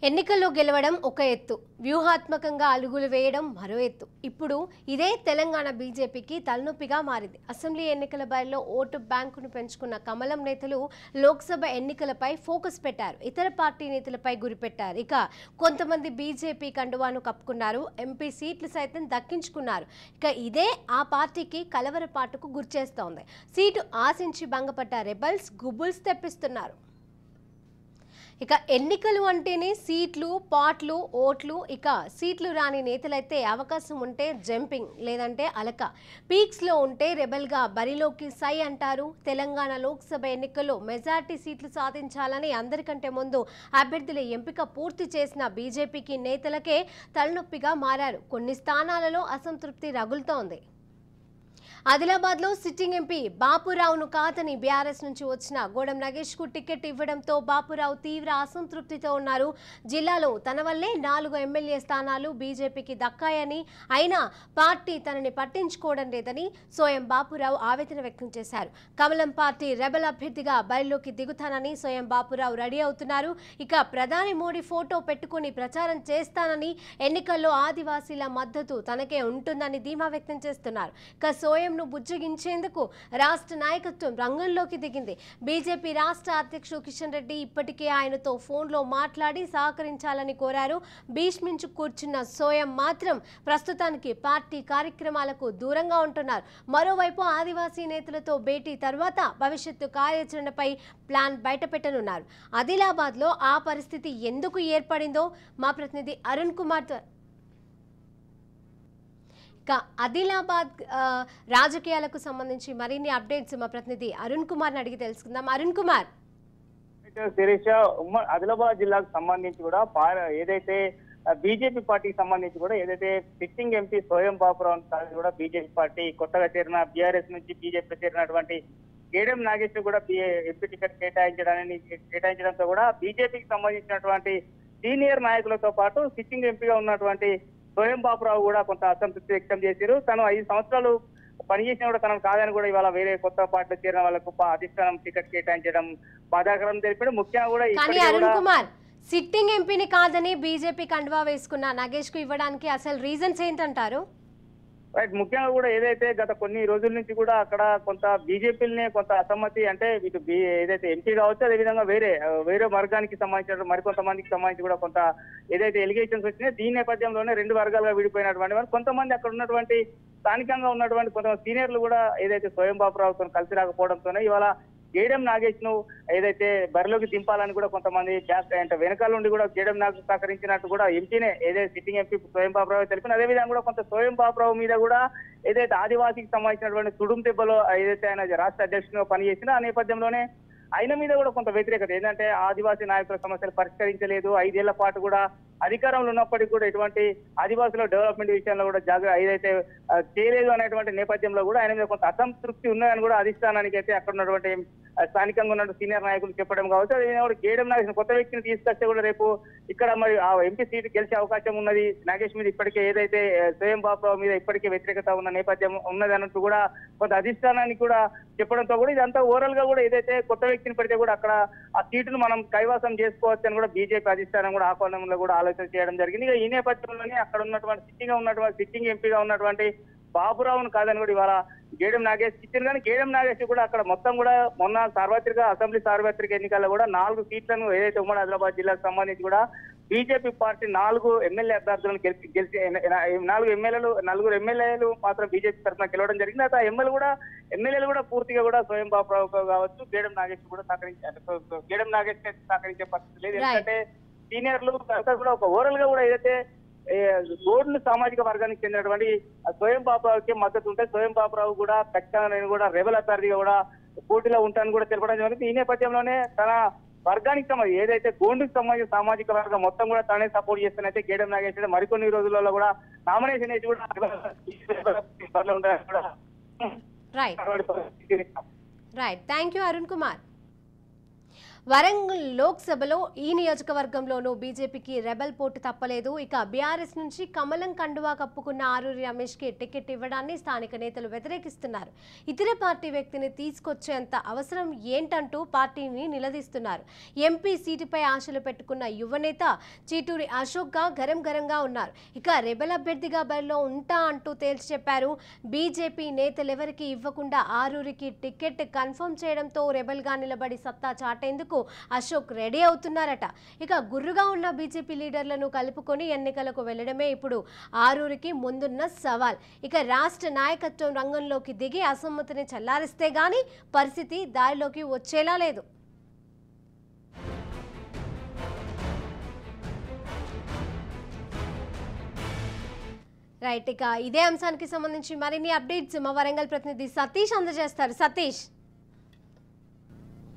ఎన్నికల్లో గెలవడం ఒక ఎత్తు, వ్యూహాత్మకంగా అలుగులు వేయడం మరో ఎత్తు. ఇప్పుడు ఇదే తెలంగాణ బీజేపీకి తలనొప్పిగా మారింది. అసెంబ్లీ ఎన్నికల బరిలో ఓటు బ్యాంకును పెంచుకున్న కమలం నేతలు లోక్సభ ఎన్నికలపై ఫోకస్ పెట్టారు. ఇతర పార్టీ నేతలపై గురిపెట్టారు. ఇక కొంతమంది బీజేపీ కండువాను కప్పుకున్నారు. ఎంపీ సీట్లు సైతం దక్కించుకున్నారు. ఇక ఇదే ఆ పార్టీకి కలవరపాటుకు గురిచేస్తోంది. సీటు ఆశించి భంగపడ్డ రెబల్స్ గుబుల్స్ తెప్పిస్తున్నారు. ఇక ఎన్నికలు అంటేనే సీట్లు, పాట్లు, ఓట్లు. ఇక సీట్లు రాని నేతలైతే అవకాశం ఉంటే జంపింగ్, లేదంటే అలక. పీక్స్లో ఉంటే రెబల్గా బరిలోకి సై అంటారు. తెలంగాణ లోక్సభ ఎన్నికల్లో మెజార్టీ సీట్లు సాధించాలని అందరికంటే ముందు అభ్యర్థుల ఎంపిక పూర్తి చేసిన బీజేపీకి నేతలకే తలనొప్పిగా మారారు. కొన్ని స్థానాలలో అసంతృప్తి రగులుతోంది. ఆదిలాబాద్లో సిట్టింగ్ ఎంపీ బాపురావును కాదని బీఆర్ఎస్ నుంచి వచ్చిన గోడం నగేష్కు టికెట్ ఇవ్వడంతో బాపురావు తీవ్ర అసంతృప్తితో ఉన్నారు. జిల్లాలో తన వల్లే 4 ఎమ్మెల్యే స్థానాలు బీజేపీకి దక్కాయని, అయినా పార్టీ తనని పట్టించుకోవడం లేదని స్వయం బాపురావు ఆవేదన వ్యక్తం చేశారు. కమలం పార్టీ రెబల్ అభ్యర్థిగా బరిలోకి దిగుతానని స్వయం బాపురావు రెడీ అవుతున్నారు. ఇక ప్రధాని మోడీ ఫోటో పెట్టుకుని ప్రచారం చేస్తానని, ఎన్నికల్లో ఆదివాసీల మద్దతు తనకే ఉంటుందని ధీమా వ్యక్తం చేస్తున్నారు. ఇక సోయం బుజ్జగించేందుకు రాష్ట్ర నాయకత్వం రంగంలోకి దిగింది. బీజేపీ రాష్ట్ర అధ్యక్షుడు కిషన్ రెడ్డి ఇప్పటికే ఆయనతో ఫోన్లో మాట్లాడి సహకరించాలని కోరారు. భీష్మించు కూర్చున్న సోయం మాత్రం ప్రస్తుతానికి పార్టీ కార్యక్రమాలకు దూరంగా ఉంటున్నారు. మరోవైపు ఆదివాసీ నేతలతో భేటీ తర్వాత భవిష్యత్తు కార్యాచరణపై ప్లాన్ బయటపెట్టనున్నారు. ఆదిలాబాద్లో ఆ పరిస్థితి ఎందుకు ఏర్పడిందో మా ప్రతినిధి అరుణ్ కుమార్ ఆదిలాబాద్ రాజకీయాలకు సంబంధించి మరిన్ని అప్డేట్స్ మా ప్రతినిధి అరుణ్ కుమార్ అడిగి తెలుసుకుందాం. అరుణ్ కుమార్, శిరీష, ఆదిలాబాద్ జిల్లాకు సంబంధించి కూడా ఏదైతే బీజేపీ పార్టీకి సంబంధించి కూడా ఏదైతే సిట్టింగ్ ఎంపీ స్వయం బాపురావు కూడా బీజేపీ పార్టీ కొత్తగా చేరిన బీఆర్ఎస్ నుంచి బీజేపీ చేరినటువంటి గేడెం నాగేష్ కూడా ఎంపీ టికెట్ కేటాయించడంతో కూడా బీజేపీకి సంబంధించినటువంటి సీనియర్ నాయకులతో పాటు సిట్టింగ్ ఎంపీగా ఉన్నటువంటి స్వయం బాపురావు కూడా కొంత అసంతృప్తి వ్యక్తం చేశారు. తను 5 సంవత్సరాలు పనిచేసినా కూడా తనకు కాదని కూడా ఇవాళ వేరే కొత్త పార్టీలో చేరిన వాళ్ళకు అధిష్టానం టికెట్ కేటాయించడం బాధాకరం తెలిపాడు. ముఖ్యంగా కూడా సిట్టింగ్ ఎంపీని కాదని బీజేపీ కండువా వేసుకున్న నగేష్ కు ఇవ్వడానికి అసలు రీజన్స్ ఏంటంటారు? రైట్, ముఖ్యంగా కూడా ఏదైతే గత కొన్ని రోజుల నుంచి కూడా అక్కడ కొంత బీజేపీని కొంత అసమ్మతి, అంటే ఇటు ఏదైతే ఎంపీ కావచ్చు, అదేవిధంగా వేరే వర్గానికి సంబంధించిన మరికొంతమందికి సంబంధించి కూడా కొంత ఏదైతే ఎలిగేషన్స్ వచ్చినాయో దీని నేపథ్యంలోనే 2 వర్గాలుగా విడిపోయినటువంటి వారు కొంతమంది అక్కడ ఉన్నటువంటి స్థానికంగా ఉన్నటువంటి కొంతమంది సీనియర్లు కూడా ఏదైతే స్వయం బాపురావుతో కలిసి రాకపోవడంతోనే ఇవాళ గేడెం నాగేష్ ను ఏదైతే బరిలోకి దింపాలని కూడా కొంతమంది అంటే వెనకాల నుండి కూడా గేడెం నాగేష్ సహకరించినట్టు కూడా ఎంపీనే ఏదైతే సిట్టింగ్ ఎంపీ స్వయం బాపురావు తెలిపిన, అదేవిధంగా కూడా కొంత స్వయం బాపురావు మీద కూడా ఏదైతే ఆదివాసీకి సంబంధించినటువంటి సుడుం దెబ్బలో ఏదైతే ఆయన రాష్ట్ర అధ్యక్షుడిగా పనిచేసినా ఆ నేపథ్యంలోనే ఆయన మీద కూడా కొంత వ్యతిరేకత, ఏంటంటే ఆదివాసీ నాయకుల సమస్యలు పరిష్కరించలేదు, 5 ఏళ్ల పాటు కూడా అధికారంలో ఉన్నప్పటికీ కూడా ఎటువంటి ఆదివాసుల డెవలప్మెంట్ విషయంలో కూడా ఏదైతే చేయలేదు అనేటువంటి నేపథ్యంలో కూడా ఆయన మీద కొంత అసంతృప్తి ఉన్నదని కూడా అధిష్టానానికి అయితే అక్కడ ఉన్నటువంటి స్థానికంగా ఉన్న సీనియర్ నాయకులు చెప్పడం కావచ్చు. అదేవిధంగా కూడా గేడెం నాగేష్ కొత్త వ్యక్తిని తీసుకొస్తే కూడా రేపు ఇక్కడ మరి ఆ ఎంపీ సీటు గెలిచే అవకాశం ఉన్నది. నాగేష్ మీద ఇప్పటికే ఏదైతే స్వయం బాపురావు మీద ఇప్పటికే వ్యతిరేకత ఉన్న నేపథ్యం ఉన్నది అన్నట్టు కూడా కొంత అధిష్టానానికి కూడా చెప్పడంతో కూడా ఇదంతా ఓవరాల్ గా కూడా ఏదైతే కొత్త వ్యక్తిని పెడితే కూడా అక్కడ ఆ సీటును మనం కైవసం చేసుకోవచ్చు అని కూడా బీజేపీ అధిష్టానం కూడా ఆ కోణంలో కూడా ఆలోచన చేయడం జరిగింది. ఈ నేపథ్యంలోనే అక్కడ ఉన్నటువంటి సిట్టింగ్ ఎంపీగా ఉన్నటువంటి బాపురావును కాదని కూడా ఇవాళ గేడెం నాగేష్ ఇచ్చింది. కానీ గేడెం నాగేష్ కూడా అక్కడ మొత్తం కూడా మొన్న అసెంబ్లీ సార్వత్రిక ఎన్నికల్లో కూడా 4 సీట్లను ఏదైతే ఉమ్మడి ఆదిలాబాద్ జిల్లాకు సంబంధించి కూడా బీజేపీ పార్టీ 4 ఎమ్మెల్యే అభ్యర్థులను గెలిచి 4 ఎమ్మెల్యేలు మాత్రం బీజేపీ తరఫున గెలవడం జరిగింది. ఆ ఎమ్మెల్యేలు కూడా పూర్తిగా కూడా స్వయం బాపురావు కావచ్చు గేడెం నాగేష్ కూడా సహకరించే పరిస్థితి లేదు. ఎందుకంటే సీనియర్లు అంతా కూడా ఒక ఓవరాల్ గా కూడా ఏదైతే గోండు సామాజిక వర్గానికి చెందినటువంటి స్వయం బాపురావుకి మద్దతు ఉంటే స్వయం బాపురావు కూడా ఖచ్చితంగా నేను కూడా రెబల్ అభ్యర్థిగా కూడా పోటీలో ఉంటానని కూడా తెలపడం జరిగింది. ఈ నేపథ్యంలోనే తన వర్గానికి సంబంధించి ఏదైతే గోండుకు సంబంధించిన సామాజిక వర్గం మొత్తం కూడా తనే సపోర్ట్ చేస్తానైతే గేడెం నాగేష్ మరికొన్ని రోజులలో కూడా నామినేషన్ వేసి కూడా right, thank you Arun Kumar. Warangal లోక్సభలో ఈ నియోజకవర్గంలోనూ బీజేపీకి రెబల్ పోటు తప్పలేదు. ఇక బీఆర్ఎస్ నుంచి కమలం కండువా కప్పుకున్న ఆరూరి రమేష్కి టికెట్ ఇవ్వడాన్ని స్థానిక నేతలు వ్యతిరేకిస్తున్నారు. ఇతర పార్టీ వ్యక్తిని తీసుకొచ్చేంత అవసరం ఏంటంటూ పార్టీని నిలదీస్తున్నారు. ఎంపీ సీటుపై ఆశలు పెట్టుకున్న యువనేత చీటూరి అశోక్గా గరంగా ఉన్నారు. ఇక రెబల్ అభ్యర్థిగా బరిలో ఉంటా అంటూ తేల్చి చెప్పారు. బీజేపీ నేతలెవరికి ఇవ్వకుండా ఆరూరికి టికెట్ కన్ఫర్మ్ చేయడంతో రెబల్గా నిలబడి సత్తా చాటేందుకు అశోక్ రెడీ అవుతున్నారట. ఇక గుర్రుగా ఉన్న బీజేపీ లీడర్లను కలుపుకొని ఎన్నికలకు వెళ్లడమే ఇప్పుడు ఆరూరికి ముందున్న సవాల్. ఇక రాష్ట్ర నాయకత్వం రంగంలోకి దిగి అసమ్మతిని చల్లారిస్తే గానీ పరిస్థితి దారిలోకి వచ్చేలా లేదు. రైట్, ఇక ఇదే అంశానికి సంబంధించి మరిన్ని అప్డేట్స్ మా వరంగల్ ప్రతినిధి సతీష్ అందజేస్తారు. సతీష్,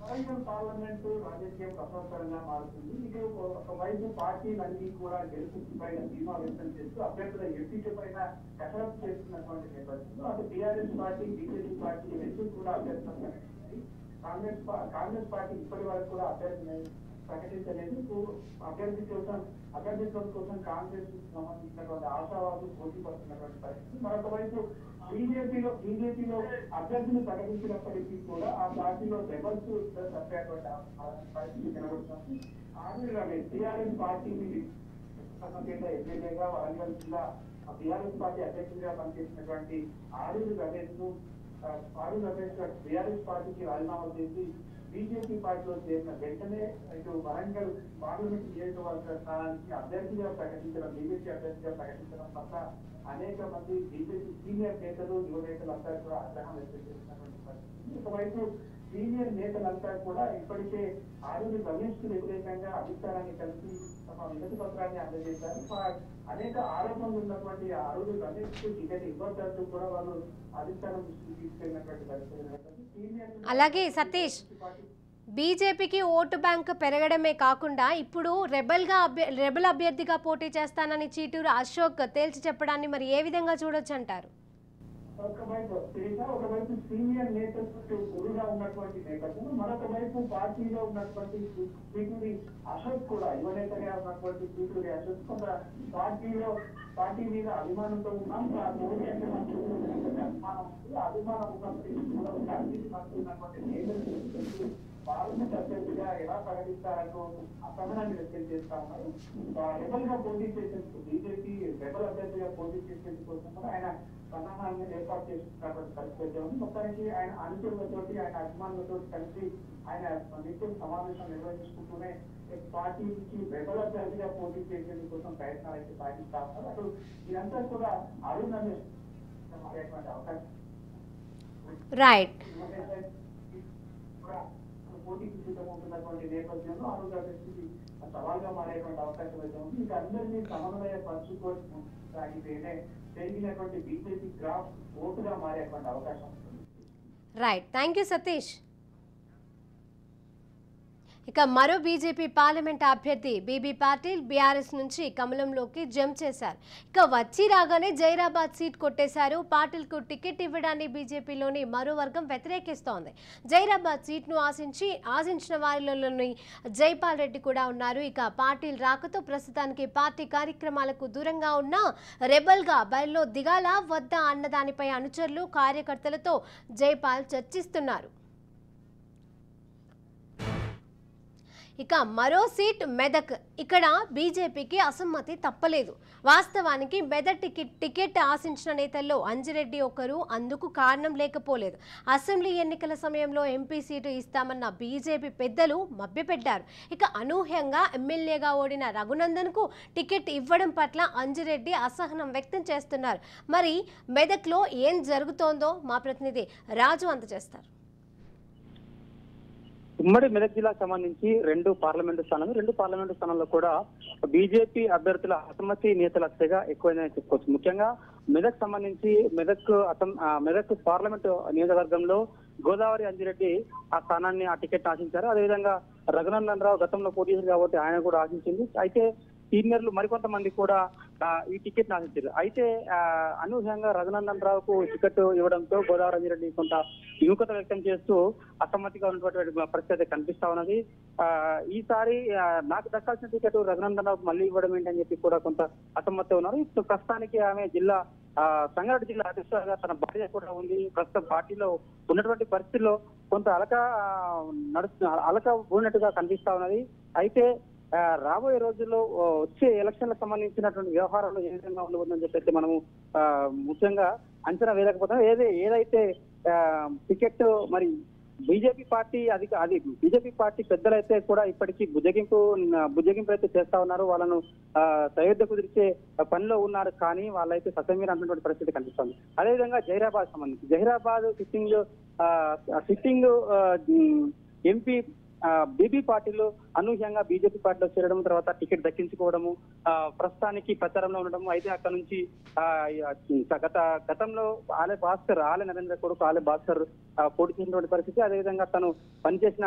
వరంగల్ పార్లమెంటు రాజకీయం ప్రశాంతంగా మారుతుంది. ఇది ఒకవైపు పార్టీలన్నీ కూడా గెలుపు పైన ధీమా వ్యక్తం చేస్తూ అభ్యర్థుల ఎంపిక పైన కసరత్తు చేస్తున్నటువంటి నేపథ్యంలో అటు టీఆర్ఎస్ పార్టీ, బీజేపీ పార్టీ రెండు కూడా అభ్యర్థులు ప్రకటించాయి. కాంగ్రెస్ పార్టీ ఇప్పటి వరకు కూడా అభ్యర్థిని ప్రకటించలేదు. అభ్యర్థిత్వం కోసం కాంగ్రెస్ సంబంధించినటువంటి ఆశావాదులు పోటీ పడుతున్నటువంటి పరిస్థితి. మరొక వైపు బీజేపీలో అభ్యర్థులు ప్రకటించినప్పటికీ కూడా ఆ పార్టీలో రెబల్స్ తప్పేటువంటి పరిస్థితి కనబడుతుంది. ఆరూరి రమేష్ టీఆర్ఎస్ పార్టీని ఎమ్మెల్యేగా వరంగల్ జిల్లా టీఆర్ఎస్ పార్టీ అధ్యక్షుడిగా పనిచేసినటువంటి ఆరూరి రమేష్ టీఆర్ఎస్ పార్టీకి రాజీనామా చేసి బీజేపీ పార్టీలో చేరిన వెంటనే ఇటు వరంగల్ పార్లమెంట్ నియోజకవర్గ స్థానానికి అభ్యర్థిగా ప్రకటించడం, బీజేపీ అభ్యర్థిగా ప్రకటించడం పట్ల అనేక మంది బీజేపీ సీనియర్ నేతలు, యువ నేతలంతా కూడా ఆగ్రహం వ్యక్తం చేసినటువంటి పరిస్థితి. ఒకవైపు సీనియర్ నేతలంతా కూడా ఇప్పటికే ఆరూరి రమేష్ కు వ్యతిరేకంగా అధిష్టానాన్ని కలిసి తమ వినతి పత్రాన్ని అందజేశారు. అనేక ఆరోపణలు ఉన్నటువంటి ఆరూరి రమేష్ కు టికెట్ ఇవ్వద్దంటూ కూడా వాళ్ళు అధిష్టానం దృష్టికి తీసుకెళ్లినటువంటి పరిస్థితి. అలాగే సతీష్, బీజేపీకి ఓటు బ్యాంక్ పెరగడమే కాకుండా ఇప్పుడు రెబల్ అభ్యర్థిగా పోటీ చేస్తానని చీటూరు అశోక్ తేల్చి చెప్పడాన్ని మరి ఏ విధంగా చూడొచ్చు అంటారు? ఒకవైపు సీనియర్ నేతలు గురుగా ఉన్నటువంటి నేపథ్యంలో మరొక వైపు పార్టీలో ఉన్నటువంటి చీటూరి అశోక్ కూడా యువనేతగా ఉన్నటువంటి చీటూరి అశోక్ కొంత పార్టీ మీద అభిమానంతో ఉన్నాం. అభిమానం ఉన్నప్పటికీ కూడా ఉన్నటువంటి నేతలు పార్లమెంట్ అభ్యర్థిగా ఎలా ప్రకటిస్తారంటూ అసహనాన్ని వ్యక్తం చేస్తా ఉన్నారు. రెబల్ గా పోటీ చేసేందుకు బీజేపీ రెబల్ అభ్యర్థిగా పోటీ చేసేందుకు కోసం కూడా ఆయన సన్నాహాలను ఏర్పాటు చేస్తున్నటువంటి పరిస్థితి ఉంది. మొత్తానికి ఆయన అనుచరులతోటి, ఆయన అభిమానులతో కలిసి ఆయన నిత్యం సమావేశం నిర్వహించుకుంటూనే పార్టీ నుంచి రెబల్ అభ్యర్థిగా పోటీ చేసేందుకు కోసం ప్రయత్నాలు అయితే సాగిస్తా ఉన్నారు. అటు ఇదంతా కూడా అరుణ్ రమేష్ మారేటువంటి అవకాశం పోటీకి సిద్ధం ఉంటున్నటువంటి నేపథ్యంలో అరుణ్ రమేష్ సవాల్గా మారేటువంటి అవకాశం అయితే ఉంది. ఇంకా అందరినీ సమన్వయ పరుచుకోవడం సాగితేనే పెరిగినటువంటి బీజేపీ గ్రాఫ్ ఓటుగా మారేటువంటి అవకాశం ఉంటుంది. Right, thank you Satish. ఇక మరో బీజేపీ పార్లమెంట్ అభ్యర్థి బీబీ పాటిల్ బీఆర్ఎస్ నుంచి కమలంలోకి జంప్ చేశారు. ఇక వచ్చి రాగానే జైరాబాద్ సీట్ కొట్టేశారు. పాటిల్కు టికెట్ ఇవ్వడాన్ని బీజేపీలోని మరో వర్గం వ్యతిరేకిస్తోంది. జైరాబాద్ సీట్ను ఆశించిన వారిలోని జైపాల్ రెడ్డి కూడా ఉన్నారు. ఇక పాటిల్ రాకతో ప్రస్తుతానికి పార్టీ కార్యక్రమాలకు దూరంగా ఉన్న రెబల్గా బరిలో దిగాలా వద్దా అన్నదానిపై అనుచరులు, కార్యకర్తలతో జైపాల్ చర్చిస్తున్నారు. ఇక మరో సీట్ మెదక్. ఇక్కడ బీజేపీకి అసమ్మతి తప్పలేదు. వాస్తవానికి మెదక్ టికెట్ ఆశించిన నేతల్లో అంజిరెడ్డి ఒకరు. అందుకు కారణం లేకపోలేదు. అసెంబ్లీ ఎన్నికల సమయంలో ఎంపీ సీటు ఇస్తామన్న బీజేపీ పెద్దలు మభ్యపెట్టారు. ఇక అనూహ్యంగా ఎమ్మెల్యేగా ఓడిన రఘునందన్కు టికెట్ ఇవ్వడం పట్ల అంజిరెడ్డి అసహనం వ్యక్తం చేస్తున్నారు. మరి మెదక్లో ఏం జరుగుతోందో మా ప్రతినిధి రాజు అందజేస్తారు. ఉమ్మడి మెదక్ జిల్లాకు సంబంధించి రెండు పార్లమెంటు స్థానాల్లో కూడా బీజేపీ అభ్యర్థుల అసమ్మతి నేతల తెగ ఎక్కువైందని చెప్పుకోవచ్చు. ముఖ్యంగా మెదక్ సంబంధించి మెదక్ పార్లమెంటు నియోజకవర్గంలో గోదావరి అంజిరెడ్డి ఆ స్థానాన్ని, ఆ టికెట్ ఆశించారు. అదేవిధంగా రఘునందన్ రావు గతంలో పోటీ చేశారు కాబట్టి ఆయన కూడా ఆశించింది. అయితే సీనియర్లు మరికొంతమంది కూడా ఈ టికెట్ ఆశించారు. అయితే అనూహ్యంగా రఘునందన్ రావుకు టికెట్ ఇవ్వడంతో గోదావరి రెడ్డి కొంత విముఖత వ్యక్తం చేస్తూ అసమ్మతిగా ఉన్నటువంటి పరిస్థితి కనిపిస్తా ఉన్నది. ఈసారి నాకు దక్కాల్సిన టికెట్ రఘునందన్ రావుకు మళ్ళీ ఇవ్వడం ఏంటని చెప్పి కూడా కొంత అసమ్మతి ఉన్నారు. ఇప్పుడు ప్రస్తుతానికి ఆమె జిల్లా సంగారెడ్డి జిల్లా అధ్యక్షులుగా తన భార్య కూడా ఉంది. ప్రస్తుతం పార్టీలో ఉన్నటువంటి పరిస్థితుల్లో కొంత అలక ఊడినట్టుగా కనిపిస్తా ఉన్నది. అయితే రాబోయే రోజుల్లో వచ్చే ఎలక్షన్లకు సంబంధించినటువంటి వ్యవహారంలో ఏ విధంగా ఉండబోతుందని చెప్పేసి మనము ముఖ్యంగా అంచనా వేయలేకపోతాం. ఏదైతే టికెట్ మరి బీజేపీ పార్టీ బీజేపీ పార్టీ పెద్దలైతే కూడా ఇప్పటికీ బుజ్జగింపు అయితే చేస్తా ఉన్నారు. వాళ్ళను సయోధ్య కుదిర్చే పనిలో ఉన్నారు. కానీ వాళ్ళైతే సత్యమీర అంటున్నటువంటి పరిస్థితి కనిపిస్తుంది. అదేవిధంగా జహీరాబాద్ సంబంధించి జహీరాబాద్ సిట్టింగ్ ఎంపీ బీబీ పార్టీలో అనూహ్యంగా బీజేపీ పార్టీలో చేరడం, తర్వాత టికెట్ దక్కించుకోవడము, ప్రస్తుతానికి ప్రచారంలో ఉండడం. అయితే అక్కడ నుంచి గతంలో ఆలే నరేంద్ర కొడుకు ఆలే భాస్కర్ పోటీ చేసినటువంటి పరిస్థితి, అదేవిధంగా తను పనిచేసిన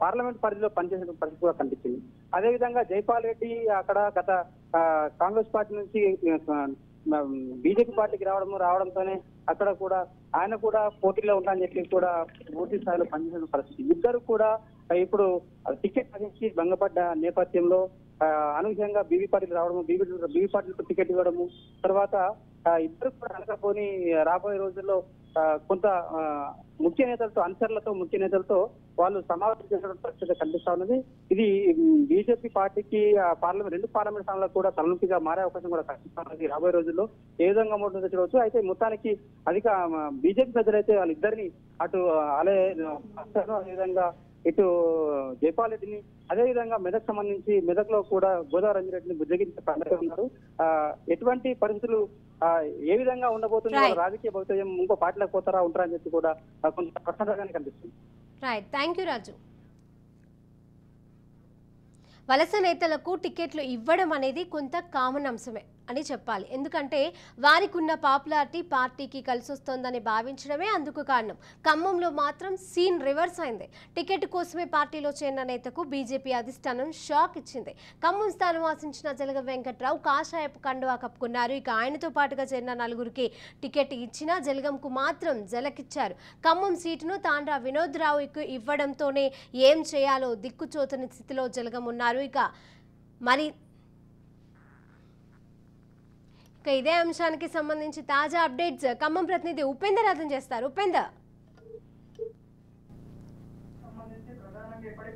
పార్లమెంట్ పరిధిలో పనిచేసిన పరిస్థితి కూడా కనిపించింది. అదేవిధంగా జైపాల్ రెడ్డి అక్కడ గత కాంగ్రెస్ పార్టీ నుంచి బీజేపీ పార్టీకి రావడంతోనే అక్కడ కూడా ఆయన కూడా పోటీలో ఉంటారని చెప్పి కూడా పూర్తి స్థాయిలో పనిచేసిన పరిస్థితి. ఇద్దరు కూడా ఇప్పుడు టికెట్ సాధించి భంగపడ్డ నేపథ్యంలో అనూహ్యంగా బీబీ పార్టీలు రావడము, బీబీ పార్టీలకు టికెట్ ఇవ్వడము, తర్వాత ఇద్దరు కూడా అనకపోని రాబోయే రోజుల్లో కొంత ముఖ్య నేతలతో వాళ్ళు సమావేశం చేసిన పరిస్థితి కనిపిస్తా ఉన్నది. ఇది బీజేపీ పార్టీకి రెండు పార్లమెంట్ స్థానాలకు కూడా తలనొప్పిగా మారే అవకాశం కూడా కనిపిస్తా ఉన్నది. రాబోయే రోజుల్లో ఏ విధంగా ఉంటుందో చూడవచ్చు. అయితే మొత్తానికి బీజేపీ ప్రజలైతే వాళ్ళిద్దరిని అటు అదేవిధంగా ఇటు జైపాల్ రెడ్డిని, అదేవిధంగా మెదక్లో కూడా గోదావరి రెడ్డిని బుజ్జగించే పనిలో ఉన్నారు. ఎటువంటి పరిస్థితులు ఏ విధంగా ఉండబోతుంది, రాజకీయ భవితవ్యం ఇంకో పార్టీలకు ఉంటారా అని చెప్పి కూడా కొంత ప్రశ్నగానే కనిపిస్తుంది. రైట్, థ్యాంక్ యూ రాజు. వలస నేతలకు టికెట్లు ఇవ్వడం అనేది కొంత కామన్ అంశమే అని చెప్పాలి. ఎందుకంటే వారికి ఉన్న పాపులారిటీ పార్టీకి కలిసి వస్తుందని భావించడమే అందుకు కారణం. ఖమ్మంలో మాత్రం సీన్ రివర్స్ అయింది. టికెట్ కోసమే పార్టీలో చేరిన నేతకు బీజేపీ అధిష్టానం షాక్ ఇచ్చింది. ఖమ్మం స్థానం ఆశించిన జలగం వెంకట్రావు కాషాయపు కండువా కప్పుకున్నారు. ఇక ఆయనతో పాటుగా చేరిన నలుగురికి టికెట్ ఇచ్చినా జలగంకు మాత్రం జలకిచ్చారు. ఖమ్మం సీటును తాండ్రా వినోద్ రావుకు ఇవ్వడంతోనే ఏం చేయాలో దిక్కుచోతని స్థితిలో జలగం ఉన్నారు. ఇక ఇదే అంశానికి సంబంధించి తాజా అప్డేట్స్ ఖమ్మం ప్రతినిధి ఉపేందర్ అర్థం చేస్తారు. ఉపేందర్,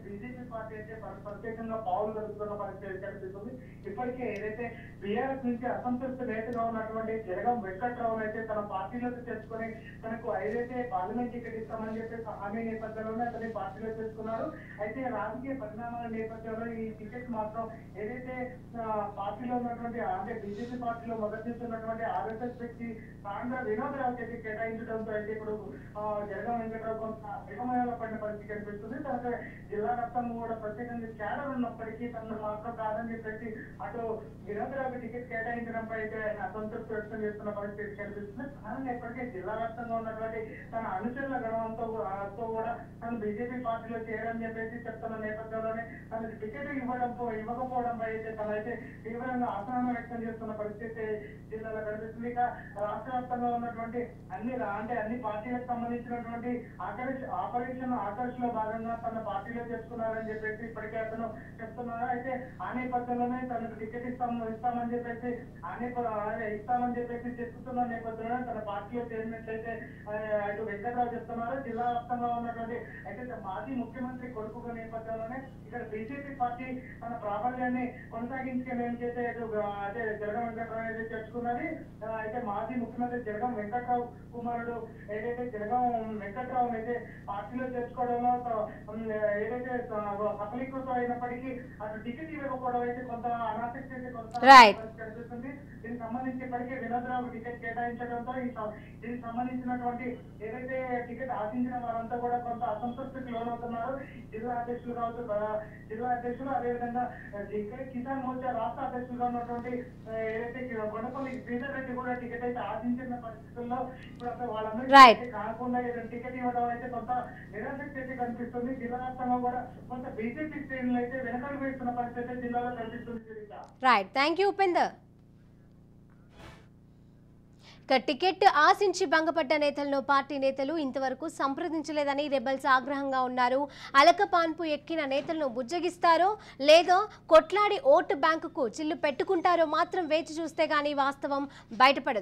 బీజేపీ పార్టీ అయితే ప్రత్యేకంగా పావులు జరుగుతున్న పరిస్థితి కనిపిస్తుంది. ఇప్పటికే ఏదైతే బీఆర్ఎస్ నుంచి అసంతృప్తి నేతగా ఉన్నటువంటి జలగం వెంకట్రావు అయితే తన పార్టీలోకి తెచ్చుకొని తనకు ఏదైతే పార్లమెంట్ టికెట్ ఇస్తామని చెప్పేసి హామీ నేపథ్యంలోనే అతని పార్టీలో తెచ్చుకున్నారు. అయితే రాజకీయ పరిణామాల నేపథ్యంలో ఈ టికెట్ మాత్రం ఏదైతే పార్టీలో ఉన్నటువంటి అంటే బీజేపీ పార్టీలో మొదటి నుంచి ఉన్నటువంటి ఆర్ఎస్ఎస్ వ్యక్తి తాండ్రా వినోద్ రావు కేటాయించడంతో అయితే ఇప్పుడు జలగం వెంకట్రావు కొంత విమయాల పడిన పరిస్థితి కనిపిస్తుంది. తర్వాత జిల్లా వ్యాప్తంగా కూడా ప్రత్యేకంగా క్యాడర్ ఉన్నప్పటికీ తనను మాత్రం కాదని చెప్పేసి అటు వినోద్ రావుకి టికెట్ కేటాయించడంపై అయితే ఆయన అసంతృప్తి వ్యక్తం చేస్తున్న పరిస్థితి కనిపిస్తుంది. కానీ ఇప్పటికే జిల్లా వ్యాప్తంగా ఉన్నటువంటి తన అనుచరుల గణంతో కూడా తను బీజేపీ పార్టీలో చేయాలని చెప్పేసి చెప్తున్న నేపథ్యంలోనే తనకు టికెట్ ఇవ్వకపోవడంపై అయితే తనైతే తీవ్రంగా అసహనం వ్యక్తం చేస్తున్న పరిస్థితి జిల్లాలో కనిపిస్తుంది. ఇక రాష్ట్ర వ్యాప్తంగా ఉన్నటువంటి అన్ని పార్టీలకు సంబంధించినటువంటి ఆపరేషన్ ఆకర్ష్ లో భాగంగా తన పార్టీలో చేసుకున్నారని చెప్పేసి ఇప్పటికే అతను చెప్తున్నారు. అయితే ఆ నేపథ్యంలోనే తనకు టికెట్ ఇస్తామని చెప్పేసి ఇస్తామని చెప్పేసి చెప్తున్న నేపథ్యంలో తన పార్టీలో చేరినట్లయితే అటు వెంకట్రావు చెప్తున్నారు. జిల్లా వ్యాప్తంగా ఉన్నటువంటి అయితే మాజీ ముఖ్యమంత్రి కొడుకు నేపథ్యంలోనే ఇక్కడ బీజేపీ పార్టీ తన ప్రాబల్యాన్ని కొనసాగించుకుని చేస్తే అదే జలగం వెంకట్రావు అయితే తెచ్చుకున్నది. అయితే మాజీ ముఖ్యమంత్రి జలగం వెంకట్రావు కుమారుడు ఏదైతే జలగం వెంకట్రావు అయితే పార్టీలో తెచ్చుకోవడంలో ఏదైతే సఫలీకృతం అయినప్పటికీ అటు టికెట్ ఇవ్వకపోవడం అయితే కొంత అనాసక్తి అయితే కొంత కనిపిస్తుంది. దీనికి సంబంధించి ఇప్పటికే వినోద్ రావు టికెట్ కేటాయించడంతో దీనికి సంబంధించినటువంటి ఏదైతే టికెట్ ఆశించిన వారంతా కూడా కొంత అసంతృప్తికి లోనవుతున్నారు. జిల్లా అధ్యక్షులు కావచ్చు, జిల్లా అధ్యక్షులు అదేవిధంగా కిసాన్ మోర్చా రాష్ట్ర అధ్యక్షులుగా ఉన్నటువంటి ఏదైతే కొండపల్లి శ్రీధర్ రెడ్డి కూడా టికెట్ అయితే ఆశించిన పరిస్థితుల్లో ఇప్పుడు అసలు వాళ్ళందరికీ కాకుండా టికెట్ ఇవ్వడం అయితే కొంత నిరాశక్తి అయితే కనిపిస్తుంది. జిల్లా వ్యాప్తంగా కూడా కొంత బీజేపీ శ్రేణులు అయితే అయితే వెనకాల వేస్తున్న పరిస్థితి జిల్లాలో కనిపిస్తుంది Girija. Right, thank you Upender. ఇక టికెట్ ఆశించి భంగపడ్డ నేతలను పార్టీ నేతలు ఇంతవరకు సంప్రదించలేదని రెబల్స్ ఆగ్రహంగా ఉన్నారు. అలకపాన్పు ఎక్కిన నేతలను బుజ్జగిస్తారో లేదో కొట్లాడి ఓటు బ్యాంకుకు చిల్లు పెట్టుకుంటారో మాత్రం వేచి చూస్తే గానీ వాస్తవం బయటపడదు.